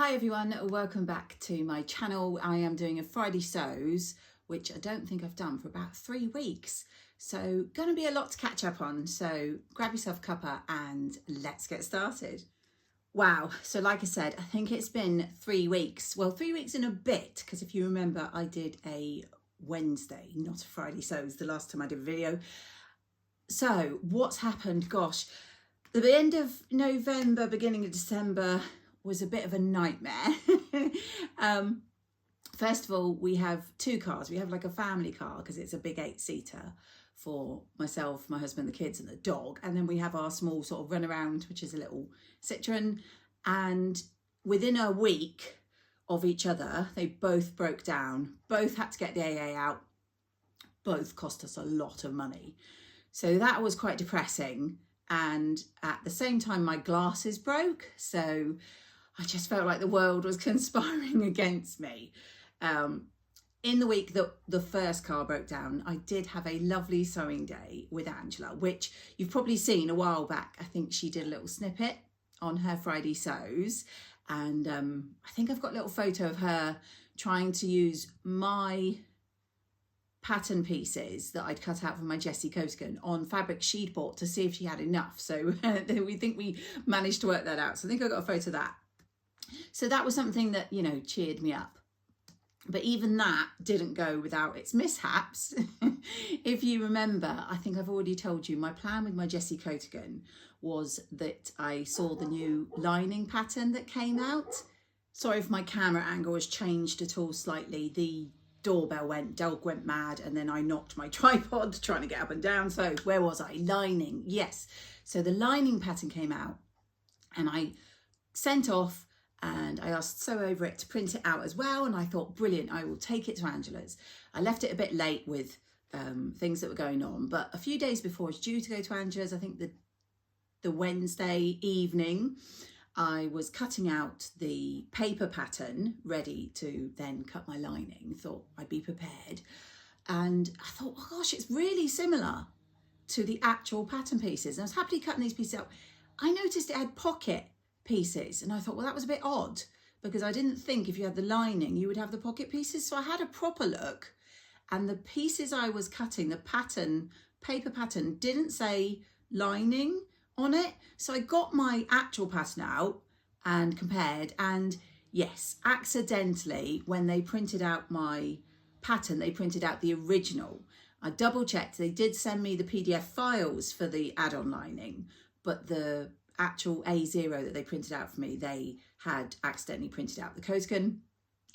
Hi everyone, welcome back to my channel. I am doing a Friday sews, which I don't think I've done for about 3 weeks. So gonna be a lot to catch up on. So grab yourself a cuppa and let's get started. Wow, so like I said, I think it's been 3 weeks. Well, 3 weeks in a bit, because if you remember, I did a Wednesday, not a Friday sews, the last time I did a video. So what's happened? Gosh, the end of November, beginning of December, was a bit of a nightmare. First of all, we have 2 cars. We have like a family car because it's a big 8-seater for myself, my husband, the kids and the dog. And then we have our small sort of run around, which is a little Citroen. And within a week of each other, they both broke down, both had to get the AA out, both cost us a lot of money. So that was quite depressing. And at the same time, my glasses broke. So I just felt like the world was conspiring against me. In the week that the first car broke down, I did have a lovely sewing day with Angela, which you've probably seen a while back. I think she did a little snippet on her Friday sews. And I think I've got a little photo of her trying to use my pattern pieces that I'd cut out from my Jessie Coatigan on fabric she'd bought to see if she had enough. So we think we managed to work that out. So I think I got a photo of that. So that was something that, you know, cheered me up. But even that didn't go without its mishaps. If you remember, I think I've already told you, my plan with my Jessie Coatigan was that I saw the new lining pattern that came out. Sorry if my camera angle has changed at all slightly. The doorbell went, dog went mad, and then I knocked my tripod trying to get up and down. So where was I? Lining, yes. So the lining pattern came out and I sent off and I asked Sew Over It to print it out as well. And I thought, brilliant, I will take it to Angela's. I left it a bit late with things that were going on, but a few days before I was due to go to Angela's, I think the Wednesday evening, I was cutting out the paper pattern ready to then cut my lining. Thought I'd be prepared. And I thought, oh gosh, it's really similar to the actual pattern pieces. And I was happily cutting these pieces out. I noticed it had pocket pieces. And I thought, well, that was a bit odd because I didn't think if you had the lining, you would have the pocket pieces. So I had a proper look and the pieces I was cutting, the pattern, paper pattern, didn't say lining on it. So I got my actual pattern out and compared, and yes, accidentally when they printed out my pattern, they printed out the original. I double checked, they did send me the PDF files for the add-on lining, but the actual A0 that they printed out for me, they had accidentally printed out the Coatigan.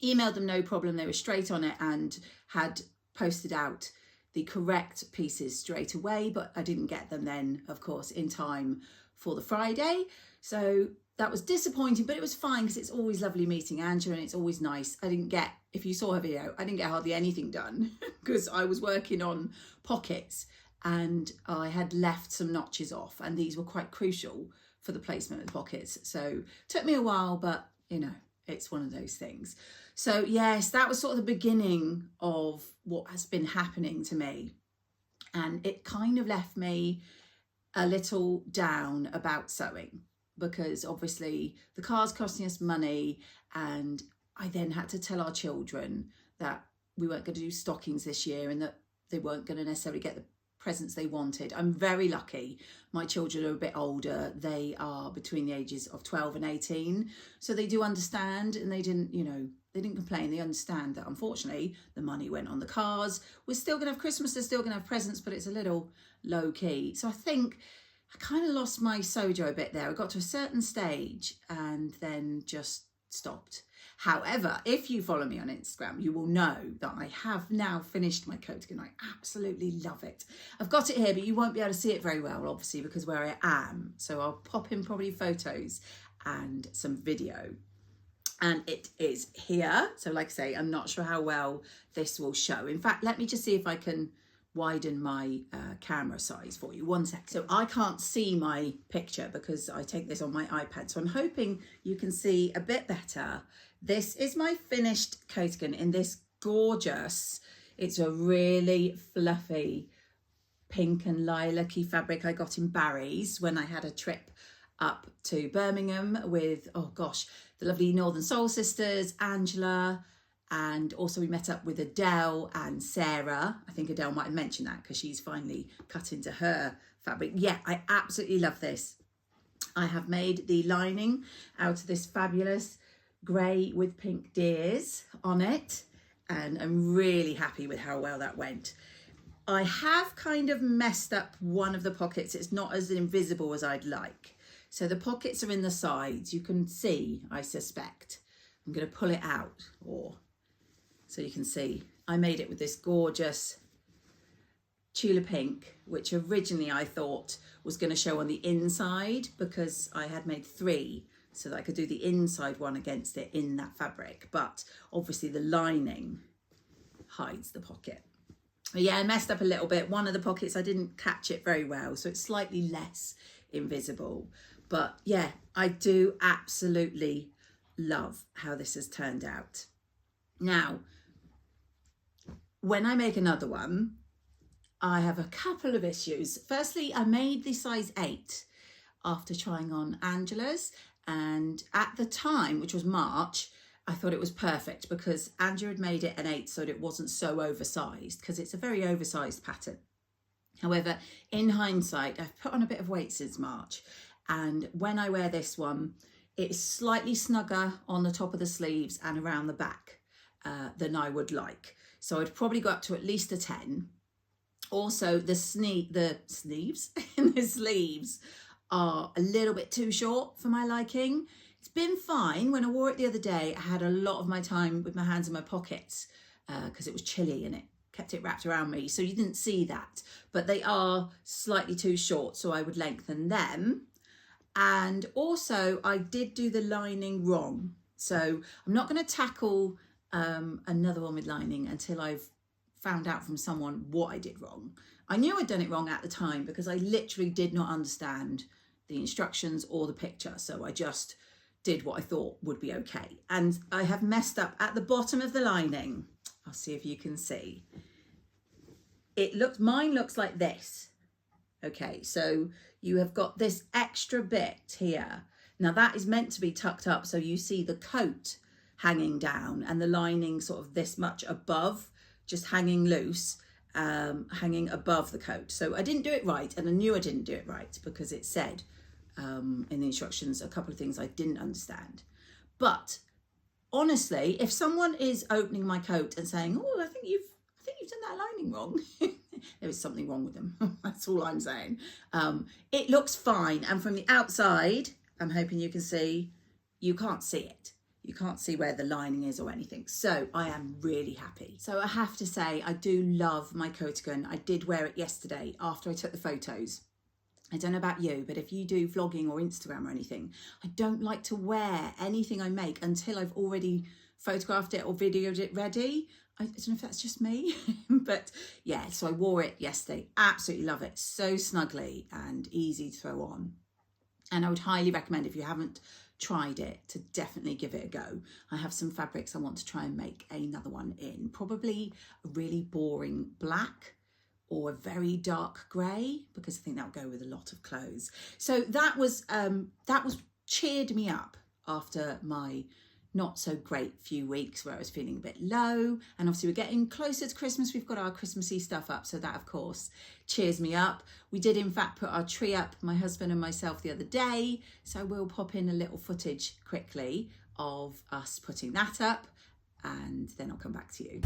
Emailed them, no problem, they were straight on it and had posted out the correct pieces straight away, but I didn't get them then, of course, in time for the Friday. So that was disappointing, but it was fine because it's always lovely meeting Angela and it's always nice. I didn't get, if you saw her video, I didn't get hardly anything done because I was working on pockets and I had left some notches off and these were quite crucial for the placement of the pockets. So it took me a while, but you know, it's one of those things. So yes, that was sort of the beginning of what has been happening to me. And it kind of left me a little down about sewing because obviously the car's costing us money. And I then had to tell our children that we weren't going to do stockings this year and that they weren't going to necessarily get the presents they wanted. I'm very lucky. My children are a bit older. They are between the ages of 12 and 18. So they do understand and they didn't, you know, they didn't complain. They understand that unfortunately the money went on the cars. We're still going to have Christmas. They're still going to have presents, but it's a little low key. So I think I kind of lost my sojo a bit there. I got to a certain stage and then just stopped. However, if you follow me on Instagram, you will know that I have now finished my Coatigan. I absolutely love it. I've got it here, but you won't be able to see it very well, obviously, because where I am. So I'll pop in probably photos and some video. And it is here. So like I say, I'm not sure how well this will show. In fact, let me just see if I can widen my camera size for you. 1 sec. So I can't see my picture because I take this on my iPad. So I'm hoping you can see a bit better. This is my finished Coatigan in this gorgeous, it's a really fluffy pink and lilac-y fabric I got in Barry's when I had a trip up to Birmingham with, oh gosh, the lovely Northern Soul sisters, Angela, and also we met up with Adele and Sarah. I think Adele might have mentioned that because she's finally cut into her fabric. Yeah, I absolutely love this. I have made the lining out of this fabulous grey with pink deers on it, and I'm really happy with how well that went. I have kind of messed up one of the pockets. It's not as invisible as I'd like. So the pockets are in the sides. You can see, I suspect. I'm going to pull it out, so you can see. I made it with this gorgeous Tula Pink, which originally I thought was going to show on the inside because I had made 3 so that I could do the inside one against it in that fabric. But obviously the lining hides the pocket. But yeah, I messed up a little bit. One of the pockets, I didn't catch it very well, so it's slightly less invisible. But yeah, I do absolutely love how this has turned out. Now, when I make another one, I have a couple of issues. Firstly, I made the size 8 after trying on Angela's, and at the time, which was March, I thought it was perfect because Angela had made it an 8 so that it wasn't so oversized, because it's a very oversized pattern. However, in hindsight, I've put on a bit of weight since March, and when I wear this one, it's slightly snugger on the top of the sleeves and around the back than I would like. So I'd probably go up to at least a 10. Also, the sleeves are a little bit too short for my liking. It's been fine. When I wore it the other day, I had a lot of my time with my hands in my pockets because it was chilly and it kept it wrapped around me. So you didn't see that, but they are slightly too short. So I would lengthen them. And also I did do the lining wrong. So I'm not going to tackle another one with lining until I've found out from someone what I did wrong. I knew I'd done it wrong at the time because I literally did not understand the instructions or the picture. So I just did what I thought would be okay. And I have messed up at the bottom of the lining. I'll see if you can see. Mine looks like this. Okay, so you have got this extra bit here. Now that is meant to be tucked up so you see the coat hanging down and the lining sort of this much above, just hanging loose, hanging above the coat. So I didn't do it right, and I knew I didn't do it right because it said in the instructions a couple of things I didn't understand. But honestly, if someone is opening my coat and saying, "Oh, I think you've done that lining wrong," there is something wrong with them. That's all I'm saying. It looks fine, and from the outside, I'm hoping you can see, you can't see it. You can't see where the lining is or anything. So I am really happy. So I have to say, I do love my Coatigan. I did wear it yesterday after I took the photos. I don't know about you, but if you do vlogging or Instagram or anything, I don't like to wear anything I make until I've already photographed it or videoed it ready. I don't know if that's just me, but yeah, so I wore it yesterday. Absolutely love it. So snuggly and easy to throw on. And I would highly recommend, if you haven't tried it, to definitely give it a go. I have some fabrics I want to try and make another one in, probably a really boring black or a very dark grey, because I think that'll go with a lot of clothes. So that was cheered me up after my not so great few weeks where I was feeling a bit low. And obviously we're getting closer to Christmas. We've got our Christmassy stuff up, so that of course cheers me up. We did in fact put our tree up, my husband and myself, the other day, so we'll pop in a little footage quickly of us putting that up, and then I'll come back to you.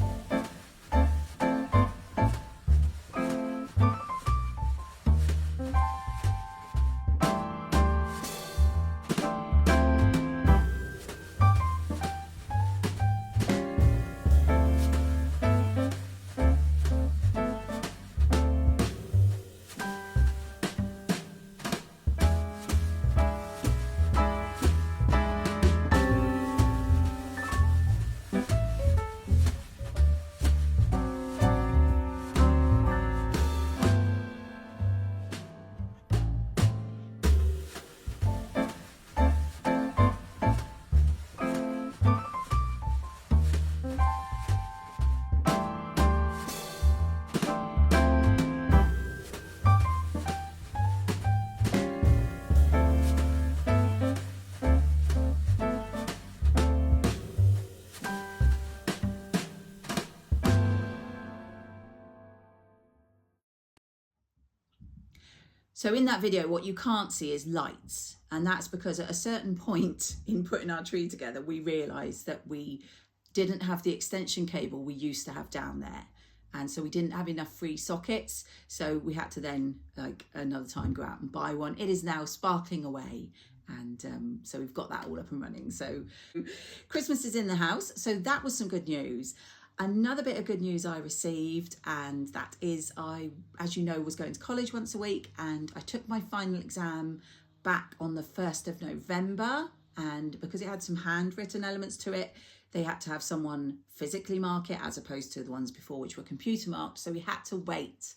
So in that video, what you can't see is lights. And that's because at a certain point in putting our tree together, we realised that we didn't have the extension cable we used to have down there. And so we didn't have enough free sockets. So we had to then, like, another time go out and buy one. It is now sparkling away. And so we've got that all up and running. So Christmas is in the house. So that was some good news. Another bit of good news I received, and that is I, as you know, was going to college once a week, and I took my final exam back on the 1st of November. And because it had some handwritten elements to it, they had to have someone physically mark it as opposed to the ones before, which were computer marked. So we had to wait.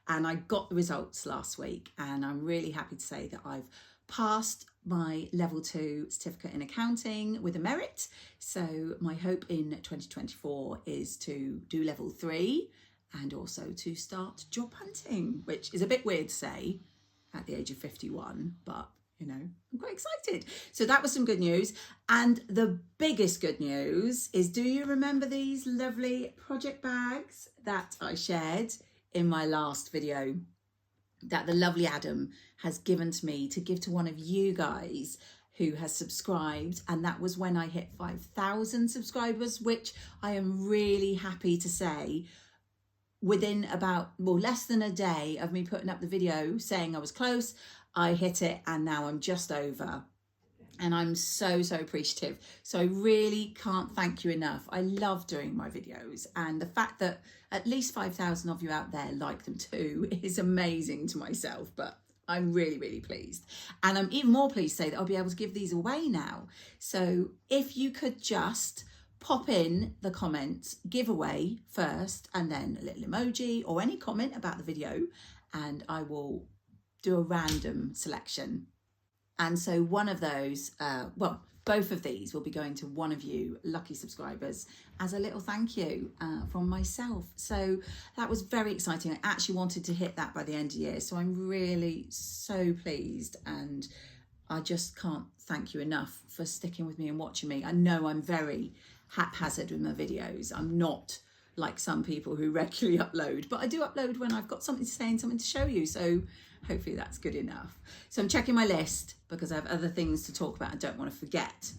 And I got the results last week, and I'm really happy to say that I've passed my level 2 certificate in accounting with a merit. So my hope in 2024 is to do level 3 and also to start job hunting, which is a bit weird to say at the age of 51, but you know, I'm quite excited. So that was some good news. And the biggest good news is, do you remember these lovely project bags that I shared in my last video that the lovely Adam has given to me to give to one of you guys who has subscribed? And that was when I hit 5,000 subscribers, which I am really happy to say within about, well, less than a day of me putting up the video saying I was close, I hit it, and now I'm just over. And I'm so appreciative. So I really can't thank you enough. I love doing my videos, and the fact that at least 5,000 of you out there like them too is amazing to myself, but I'm really pleased. And I'm even more pleased to say that I'll be able to give these away now. So if you could just pop in the comments giveaway first, and then a little emoji or any comment about the video, and I will do a random selection. And so one of those, well, both of these will be going to one of you lucky subscribers as a little thank you from myself. So that was very exciting. I actually wanted to hit that by the end of the year. So I'm really so pleased, and I just can't thank you enough for sticking with me and watching me. I know I'm very haphazard with my videos. I'm not like some people who regularly upload, but I do upload when I've got something to say and something to show you. So hopefully that's good enough. So I'm checking my list because I have other things to talk about. I don't want to forget.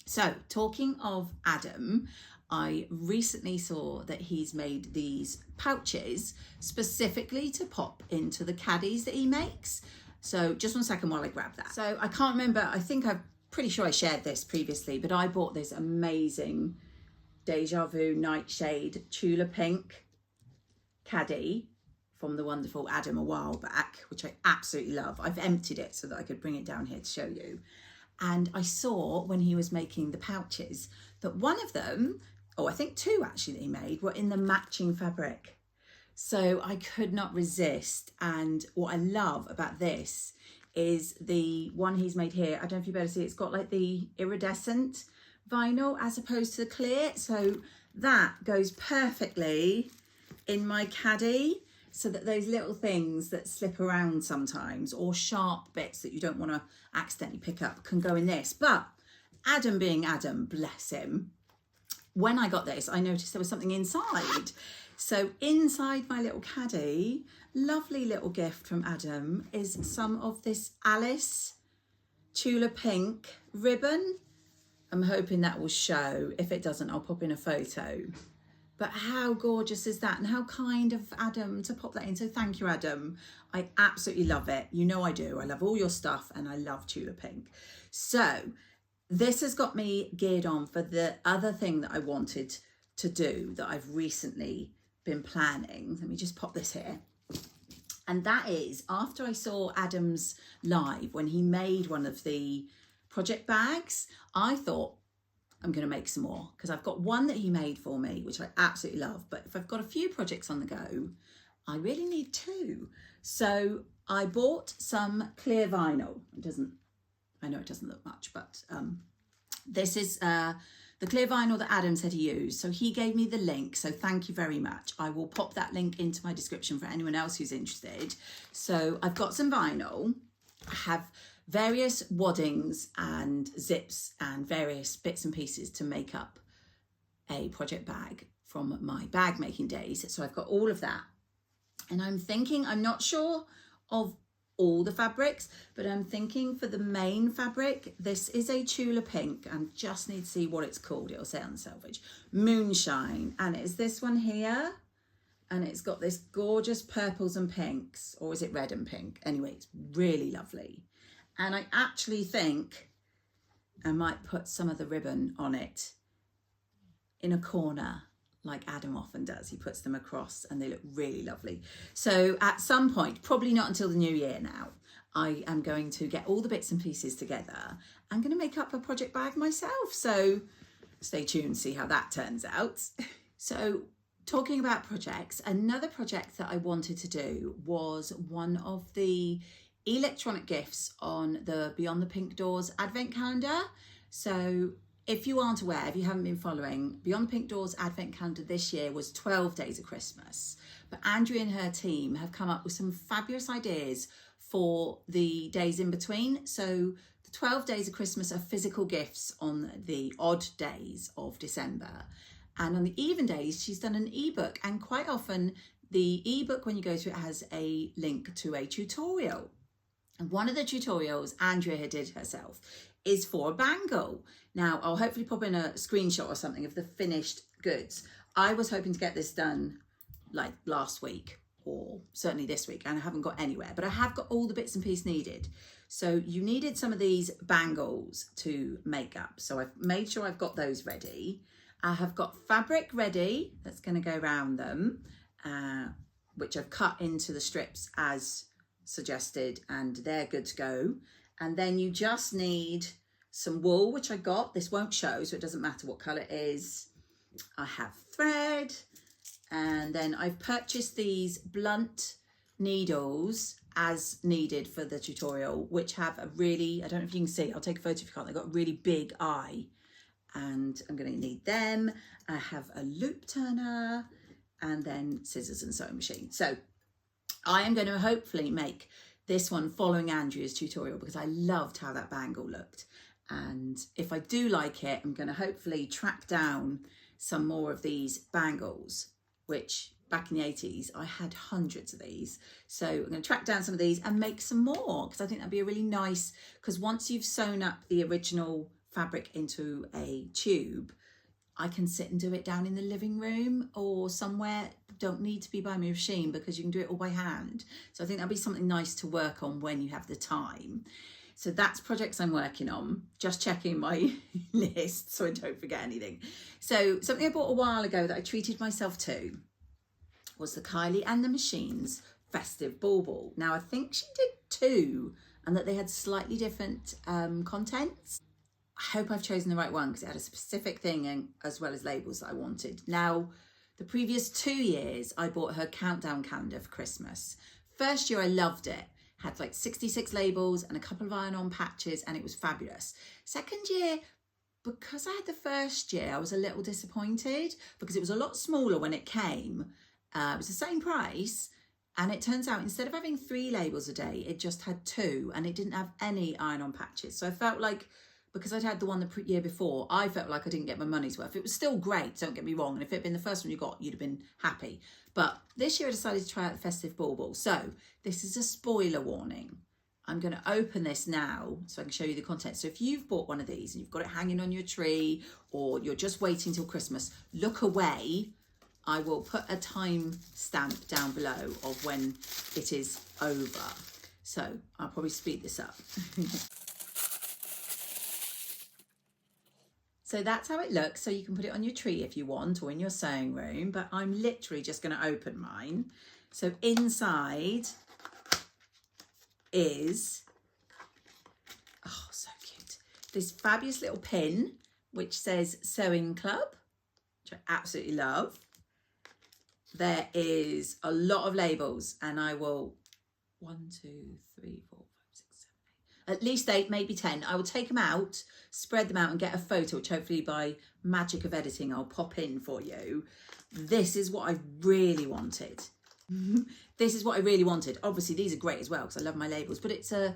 So talking of Adam, I recently saw that he's made these pouches specifically to pop into the caddies that he makes. So just 1 second while I grab that. So I can't remember, I think I'm pretty sure I shared this previously, but I bought this amazing Deja Vu Nightshade Tula Pink caddy from the wonderful Adam a while back, which I absolutely love. I've emptied it so that I could bring it down here to show you. And I saw when he was making the pouches that one of them, or I think two actually that he made, were in the matching fabric. So I could not resist. And what I love about this is the one he's made here. I don't know if you better see, it's got like the iridescent vinyl as opposed to the clear. So that goes perfectly in my caddy, so that those little things that slip around sometimes, or sharp bits that you don't want to accidentally pick up, can go in this. But Adam being Adam, bless him, when I got this, I noticed there was something inside. So inside my little caddy, lovely little gift from Adam, is some of this Alice Tula Pink ribbon. I'm hoping that will show. If it doesn't, I'll pop in a photo. But how gorgeous is that? And how kind of Adam to pop that in. So thank you, Adam. I absolutely love it. You know I do. I love all your stuff, and I love Tula Pink. So this has got me geared on for the other thing that I wanted to do that I've recently been planning. Let me just pop this here. And that is, after I saw Adam's live when he made one of the project bags, I thought, I'm going to make some more, because I've got one that he made for me, which I absolutely love. But if I've got a few projects on the go, I really need two. So I bought some clear vinyl. I know it doesn't look much, but this is the clear vinyl that Adam said he used. So he gave me the link. So thank you very much. I will pop that link into my description for anyone else who's interested. So I've got some vinyl. I have various waddings and zips and various bits and pieces to make up a project bag from my bag making days. So I've got all of that, and I'm thinking, I'm not sure of all the fabrics, but I'm thinking for the main fabric, this is a Tula Pink, and just need to see what it's called. It'll say on Selvage. Moonshine, and it's this one here, and it's got this gorgeous purples and pinks, or is it red and pink? Anyway, it's really lovely. And I actually think I might put some of the ribbon on it in a corner, like Adam often does. He puts them across and they look really lovely. So at some point, probably not until the new year now, I am going to get all the bits and pieces together. I'm going to make up a project bag myself. So stay tuned, see how that turns out. So talking about projects, another project that I wanted to do was one of the electronic gifts on the Beyond the Pink Doors advent calendar. So if you aren't aware, if you haven't been following, Beyond the Pink Doors advent calendar this year was 12 days of Christmas. But Andrea and her team have come up with some fabulous ideas for the days in between. So the 12 days of Christmas are physical gifts on the odd days of December. And on the even days, she's done an ebook. And quite often the ebook, when you go to it, has a link to a tutorial. And one of the tutorials Andrea did herself is for a bangle. Now, I'll hopefully pop in a screenshot or something of the finished goods. I was hoping to get this done like last week, or certainly this week, and I haven't got anywhere, but I have got all the bits and pieces needed. So you needed some of these bangles to make up. So I've made sure I've got those ready. I have got fabric ready that's going to go around them, which I've cut into the strips as suggested, and they're good to go. And then you just need some wool, which I got. This won't show, so it doesn't matter what colour it is. I have thread, and then I've purchased these blunt needles as needed for the tutorial, which have a really, I don't know if you can see, I'll take a photo if you can't, they've got a really big eye, and I'm going to need them. I have a loop turner, and then scissors and sewing machine. So I am going to hopefully make this one following Andrea's tutorial, because I loved how that bangle looked. And if I do like it, I'm going to hopefully track down some more of these bangles, which back in the 80s, I had hundreds of these. So I'm going to track down some of these and make some more, because I think that'd be a really nice, because once you've sewn up the original fabric into a tube, I can sit and do it down in the living room or somewhere. Don't need to be by my machine, because you can do it all by hand. So I think that'd be something nice to work on when you have the time. So that's projects I'm working on, just checking my list so I don't forget anything. So something I bought a while ago that I treated myself to was the Kylie and the Machines Festive Bauble. Now I think she did two, and that they had slightly different contents. I hope I've chosen the right one, because it had a specific thing and as well as labels that I wanted. Now, the previous 2 years, I bought her countdown calendar for Christmas. First year, I loved it. Had like 66 labels and a couple of iron-on patches, and it was fabulous. Second year, because I had the first year, I was a little disappointed, because it was a lot smaller when it came. It was the same price, and it turns out instead of having 3 labels a day, it just had 2, and it didn't have any iron-on patches. So I felt like, because I'd had the one the year before, I felt like I didn't get my money's worth. It was still great, don't get me wrong, and if it had been the first one you got, you'd have been happy. But this year I decided to try out the Festive Bauble. So this is a spoiler warning. I'm going to open this now so I can show you the content. So if you've bought one of these and you've got it hanging on your tree, or you're just waiting till Christmas, look away. I will put a time stamp down below of when it is over. So I'll probably speed this up. So that's how it looks. So you can put it on your tree if you want, or in your sewing room, but I'm literally just going to open mine. So inside is, oh, so cute, this fabulous little pin, which says Sewing Club, which I absolutely love. There is a lot of labels, and I will, 1, 2, 3, 4, 5, 6, 7, 8, at least 8, maybe 10. I will take them out, spread them out, and get a photo, which hopefully by magic of editing I'll pop in for you. This is what I really wanted. This is what I really wanted. Obviously these are great as well, because I love my labels, but it's a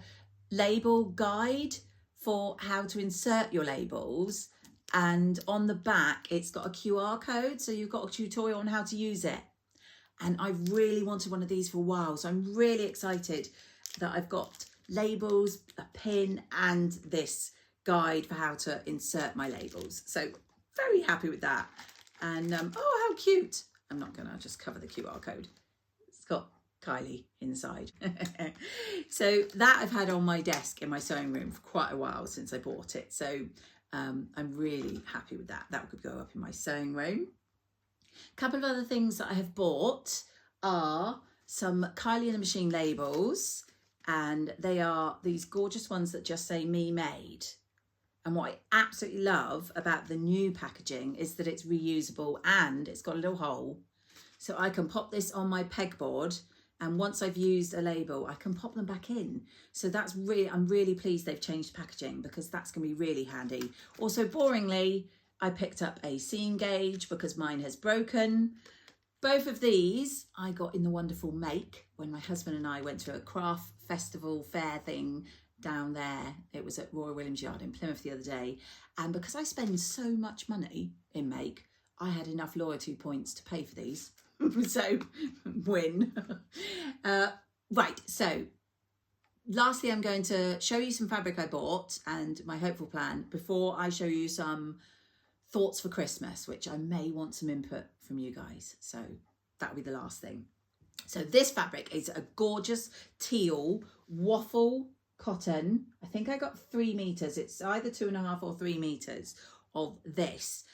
label guide for how to insert your labels, and on the back it's got a QR code, so you've got a tutorial on how to use it. And I really wanted one of these for a while, so I'm really excited. that I've got labels, a pin, and this guide for how to insert my labels. So very happy with that. And oh, how cute. I'm not gonna just cover the QR code. It's got Kylie inside. So that I've had on my desk in my sewing room for quite a while since I bought it. So I'm really happy with that. That could go up in my sewing room. A couple of other things that I have bought are some Kylie and the Machine labels, and they are these gorgeous ones that just say me made. And what I absolutely love about the new packaging is that it's reusable and it's got a little hole. So I can pop this on my pegboard, and once I've used a label, I can pop them back in. So that's really, I'm really pleased they've changed the packaging, because that's gonna be really handy. Also, boringly, I picked up a seam gauge because mine has broken. Both of these I got in the wonderful Make when my husband and I went to a craft festival fair thing down there. It was at Royal Williams Yard in Plymouth the other day. And because I spend so much money in Make, I had enough loyalty points to pay for these. So, win. Right, so lastly, I'm going to show you some fabric I bought and my hopeful plan before I show you some thoughts for Christmas, which I may want some input from you guys. So that'll be the last thing. So this fabric is a gorgeous teal waffle cotton. I think I got 3 meters. It's either 2.5 or 3 meters of this.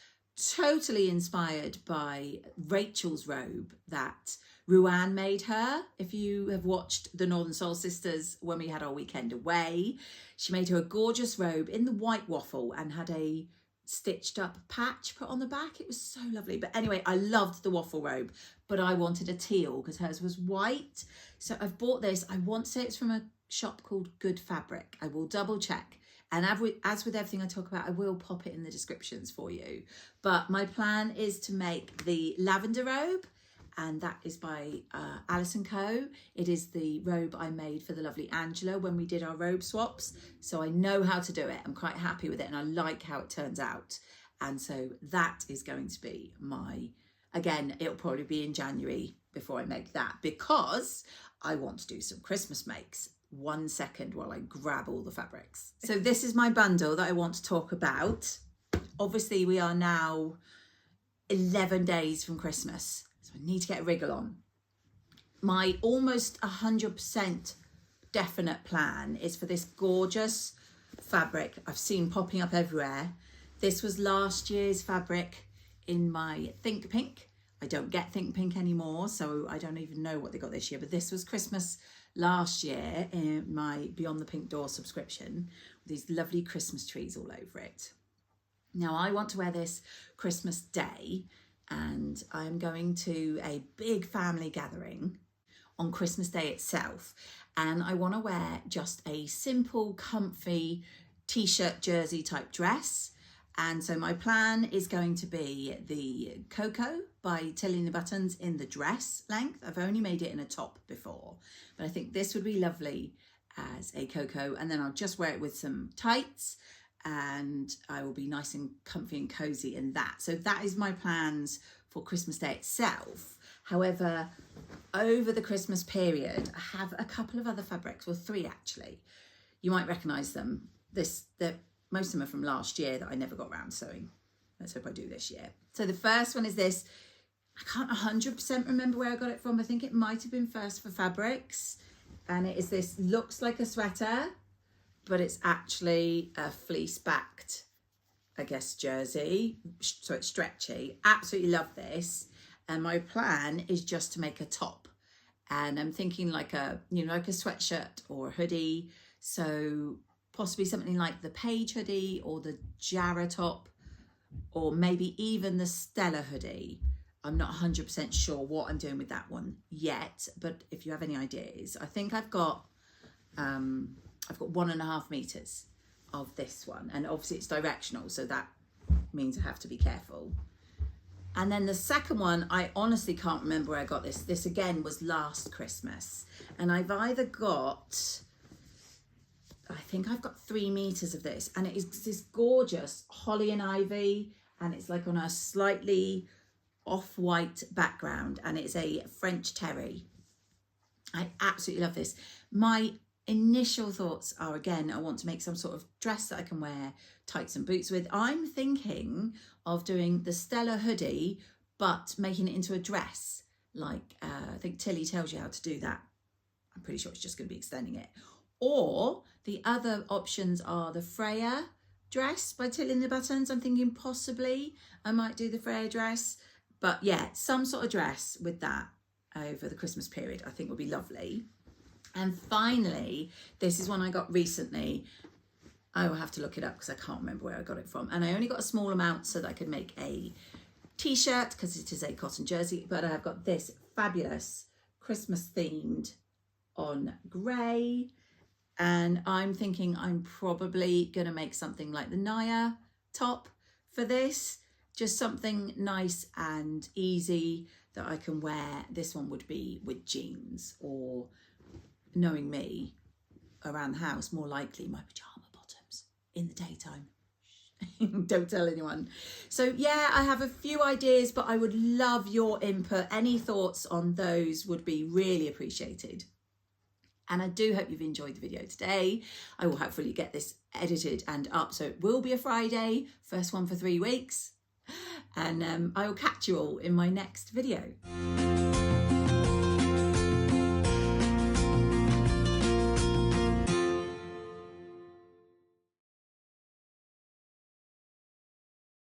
Totally inspired by Rachel's robe that Ruan made her. If you have watched the Northern Soul Sisters when we had our weekend away, she made her a gorgeous robe in the white waffle and had a stitched up patch put on the back. It was so lovely. But anyway, I loved the waffle robe, but I wanted a teal because hers was white. So I've bought this. I want to say it's from a shop called Good Fabric. I will double check. And as with everything I talk about, I will pop it in the descriptions for you. But my plan is to make the lavender robe, and that is by Alice & Co. It is the robe I made for the lovely Angela when we did our robe swaps. So I know how to do it. I'm quite happy with it, and I like how it turns out. And so that is going to be my, again, it'll probably be in January before I make that, because I want to do some Christmas makes. 1 second while I grab all the fabrics. So this is my bundle that I want to talk about. Obviously we are now 11 days from Christmas, so I need to get a wriggle on. My almost 100% definite plan is for this gorgeous fabric I've seen popping up everywhere. This was last year's fabric in my Think Pink. I don't get Think Pink anymore, so I don't even know what they got this year, but this was Christmas last year in my Beyond the Pink Door subscription, with these lovely Christmas trees all over it. Now I want to wear this Christmas Day, and I'm going to a big family gathering on Christmas Day itself, and I want to wear just a simple, comfy t-shirt jersey type dress. And so my plan is going to be the Coco by Tilling the Buttons in the dress length. I've only made it in a top before, but I think this would be lovely as a Coco. And then I'll just wear it with some tights, and I will be nice and comfy and cozy in that. So that is my plans for Christmas Day itself. However, over the Christmas period, I have a couple of other fabrics, well, 3 actually. You might recognise them. Most of them are from last year that I never got around to sewing. Let's hope I do this year. So the first one is this. I can't 100% remember where I got it from. I think it might have been First for Fabrics. And it is this, looks like a sweater, but it's actually a fleece backed, I guess, jersey. So it's stretchy. Absolutely love this. And my plan is just to make a top. And I'm thinking like a, like a sweatshirt or a hoodie. So possibly something like the Paige hoodie or the Jarrah top, or maybe even the Stella hoodie. I'm not 100% sure what I'm doing with that one yet, but if you have any ideas, I think I've got 1.5 meters of this one, and obviously it's directional, so that means I have to be careful. And then the second one, I honestly can't remember where I got this. This again was last Christmas, and I've either got, I think I've got 3 meters of this, and it is this gorgeous holly and ivy, and it's like on a slightly off-white background, and it's a French terry. I absolutely love this. My initial thoughts are, again, I want to make some sort of dress that I can wear tights and boots with. I'm thinking of doing the Stella hoodie, but making it into a dress. Like, I think Tilly tells you how to do that. I'm pretty sure it's just going to be extending it. Or the other options are the Freya dress by Tilly and the Buttons. I'm thinking possibly I might do the Freya dress. But yeah, some sort of dress with that over the Christmas period I think would be lovely. And finally, this is one I got recently. I will have to look it up because I can't remember where I got it from. And I only got a small amount so that I could make a t-shirt because it is a cotton jersey. But I've got this fabulous Christmas themed on grey. And I'm thinking I'm probably going to make something like the Naya top for this. Just something nice and easy that I can wear. This one would be with jeans, or, knowing me, around the house, more likely my pyjama bottoms in the daytime. Don't tell anyone. So yeah, I have a few ideas, but I would love your input. Any thoughts on those would be really appreciated. And I do hope you've enjoyed the video today. I will hopefully get this edited and up, so it will be a Friday, first one for 3 weeks. And I will catch you all in my next video.